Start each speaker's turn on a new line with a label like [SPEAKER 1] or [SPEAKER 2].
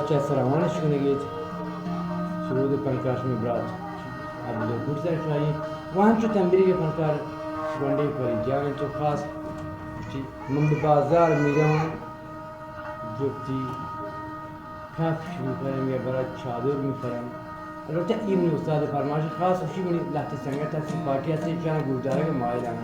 [SPEAKER 1] چه سرمانش کنه گید سرود پنکاش می برات عبدو گوشتر شایی و همچو تنبیری پنکار گنده پری جان تو خاص من به بازار میرم جبتی کفش میخرم یا برای چادر میخرم البته این استاد فرمایش خاص وشی منی لحظه سنگت هستی پاکی هستی چند گوجاره که مایلانه